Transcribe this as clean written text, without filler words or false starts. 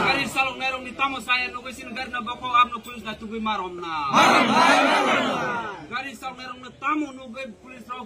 Garis salong nerong ditamo saya nugai sinagar na bako amno pulis na tugoy marom na. Garis salong nerong natamu nugai pulis raw.